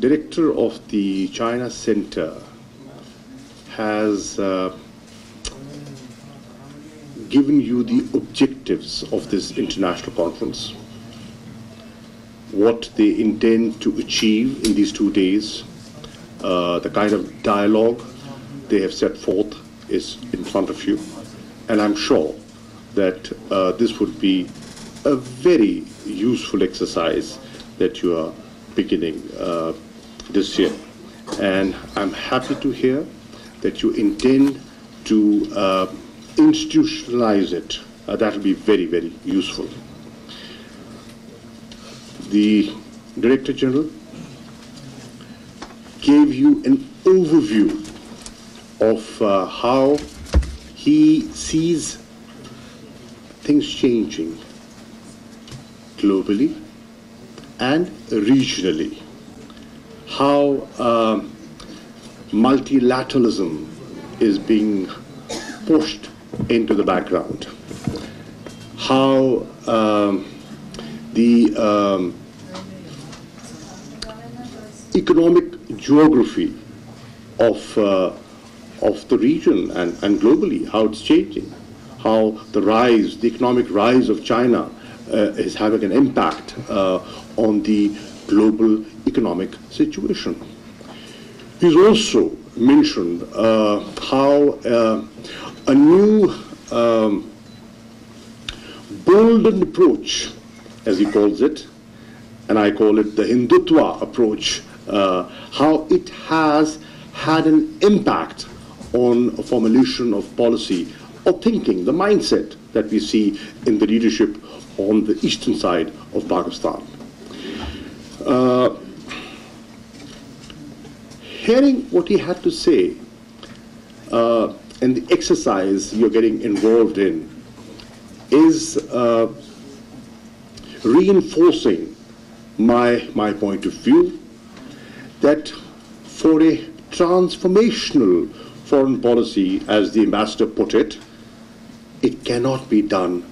director of the China Center has given you the objectives of this international conference, what they intend to achieve in these 2 days, the kind of dialogue they have set forth is in front of you, and I'm sure that this would be a very useful exercise that you are beginning this year. And I'm happy to hear that you intend to institutionalize it. That will be very, very useful. The Director General gave you an overview of how he sees things changing globally and regionally, how multilateralism is being pushed into the background, how the economic geography of the region and globally, how it's changing, how the economic rise of China is having an impact on the global economic situation. He's also mentioned how a new boldened approach, as he calls it, and I call it the Hindutva approach, how it has had an impact on a formulation of policy or thinking, the mindset that we see in the leadership on the eastern side of Pakistan. Hearing what he had to say and the exercise you're getting involved in is reinforcing my point of view that for a transformational foreign policy, as the ambassador put it, it cannot be done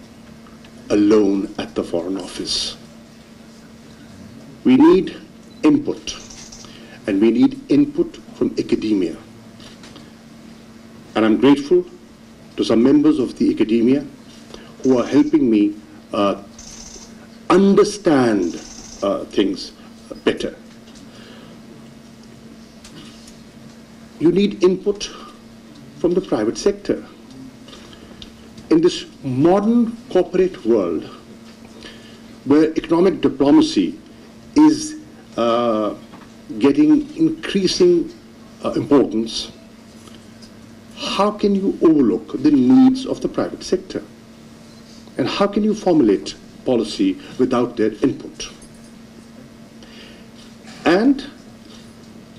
alone at the Foreign Office. We need input, and we need input from academia. And I'm grateful to some members of the academia who are helping me understand things better. You need input from the private sector. In this modern corporate world, where economic diplomacy is getting increasing importance, how can you overlook the needs of the private sector? And how can you formulate policy without their input? And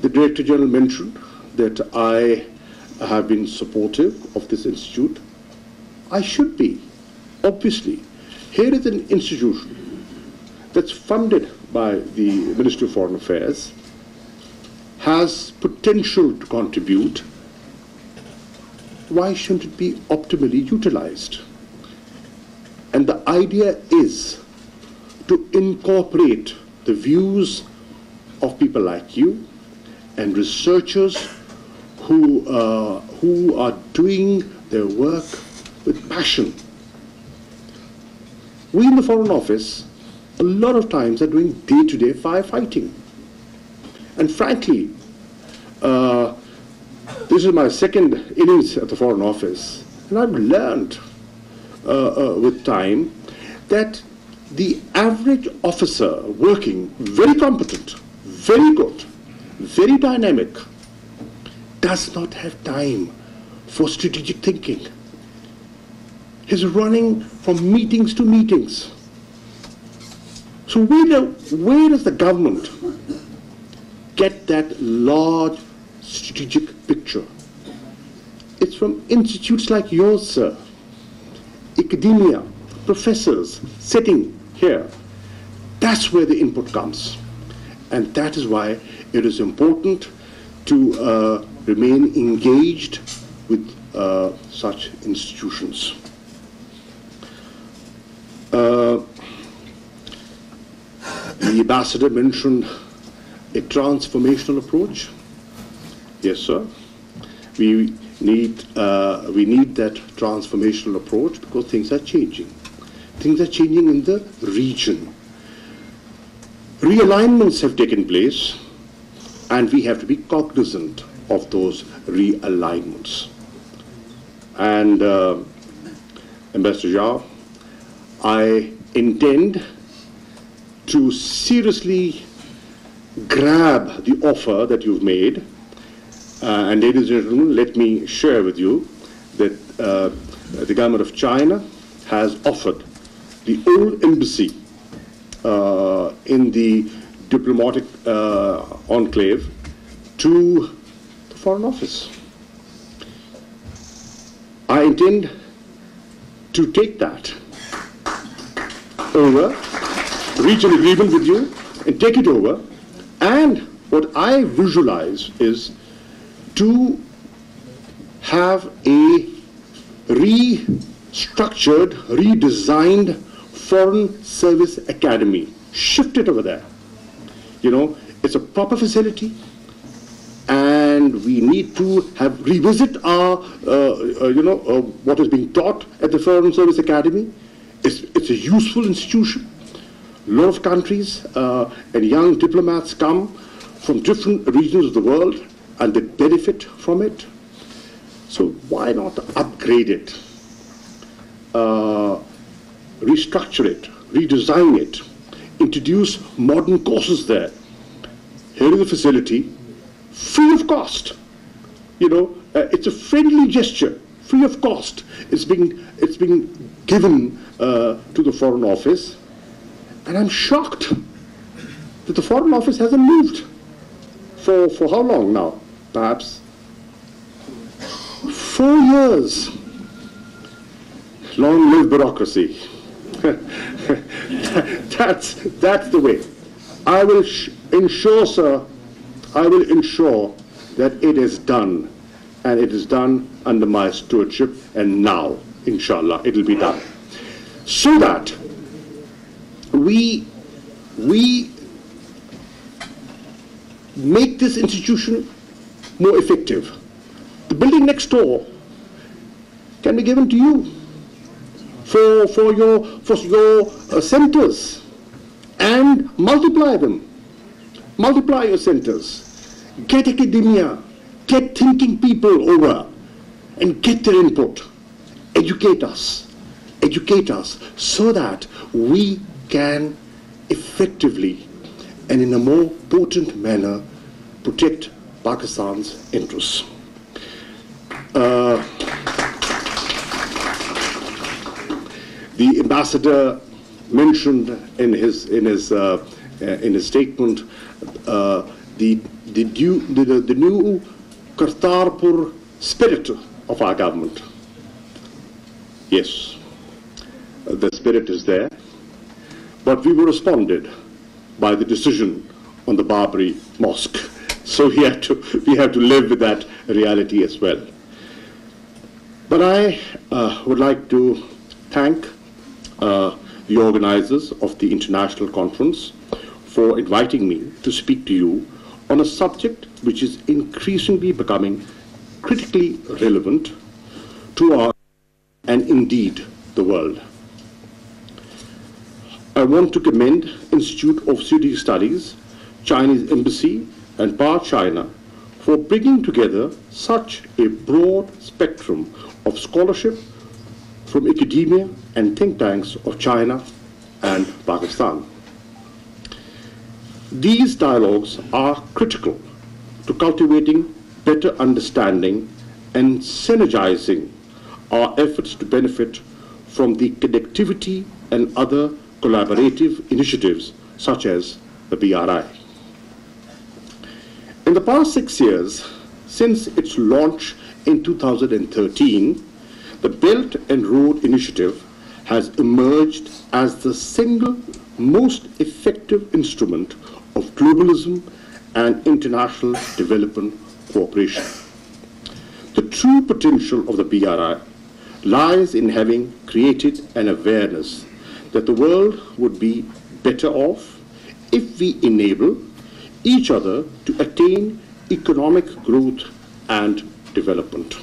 the Director General mentioned that I have been supportive of this institute. I should be, obviously. Here is an institution that's funded by the Ministry of Foreign Affairs, has potential to contribute. Why shouldn't it be optimally utilized? And the idea is to incorporate the views of people like you and researchers who are doing their work with passion. We in the Foreign Office, a lot of times, are doing day-to-day firefighting. And frankly, this is my second innings at the Foreign Office, and I've learned with time that the average officer working, very competent, very good, very dynamic, does not have time for strategic thinking. He's running from meetings to meetings. So where does the government get that large strategic picture? It's from institutes like yours, sir. Academia, professors sitting here. That's where the input comes. And that is why it is important to remain engaged with such institutions. The ambassador mentioned a transformational approach? Yes, sir. We need that transformational approach because things are changing. Things are changing in the region. Realignments have taken place, and we have to be cognizant of those realignments. And Ambassador Shah, I intend to seriously grab the offer that you've made. And ladies and gentlemen, let me share with you that the government of China has offered the old embassy in the diplomatic enclave to the Foreign Office. I intend to take that over, reach an agreement with you, and take it over. And what I visualize is to have a restructured, redesigned Foreign Service Academy, shift it over there. You know, it's a proper facility, and we need to have revisit our, what is being taught at the Foreign Service Academy. It's a useful institution. A lot of countries and young diplomats come from different regions of the world, and they benefit from it. So why not upgrade it, restructure it, redesign it, introduce modern courses there. Here is a facility, free of cost. You know, it's a friendly gesture, free of cost. It's being given to the Foreign Office, and I'm shocked that the Foreign Office hasn't moved. For how long now? Perhaps 4 years. Long live bureaucracy. That's the way. I will ensure, sir, I will ensure that it is done, and it is done under my stewardship, and now, inshallah, it will be done. So that we make this institution more effective. The building next door can be given to you for your centers, and multiply them. Multiply your centers. Get academia, get thinking people over, and get their input. Educate us so that we can effectively and in a more potent manner protect Pakistan's interests. The ambassador mentioned in his statement the new Kartarpur spirit of our government. Yes, the spirit is there, but we were responded by the decision on the Barbary Mosque. So we have to live with that reality as well. But I would like to thank the organizers of the international conference for inviting me to speak to you on a subject which is increasingly becoming critically relevant to our and indeed the world. I want to commend Institute of Strategic Studies, Chinese Embassy and PowerChina for bringing together such a broad spectrum of scholarship from academia and think tanks of China and Pakistan. These dialogues are critical to cultivating better understanding and synergizing our efforts to benefit from the connectivity and other collaborative initiatives such as the BRI. In the past 6 years, since its launch in 2013, the Belt and Road Initiative has emerged as the single most effective instrument of globalism and international development cooperation. The true potential of the BRI lies in having created an awareness that the world would be better off if we enable each other to attain economic growth and development.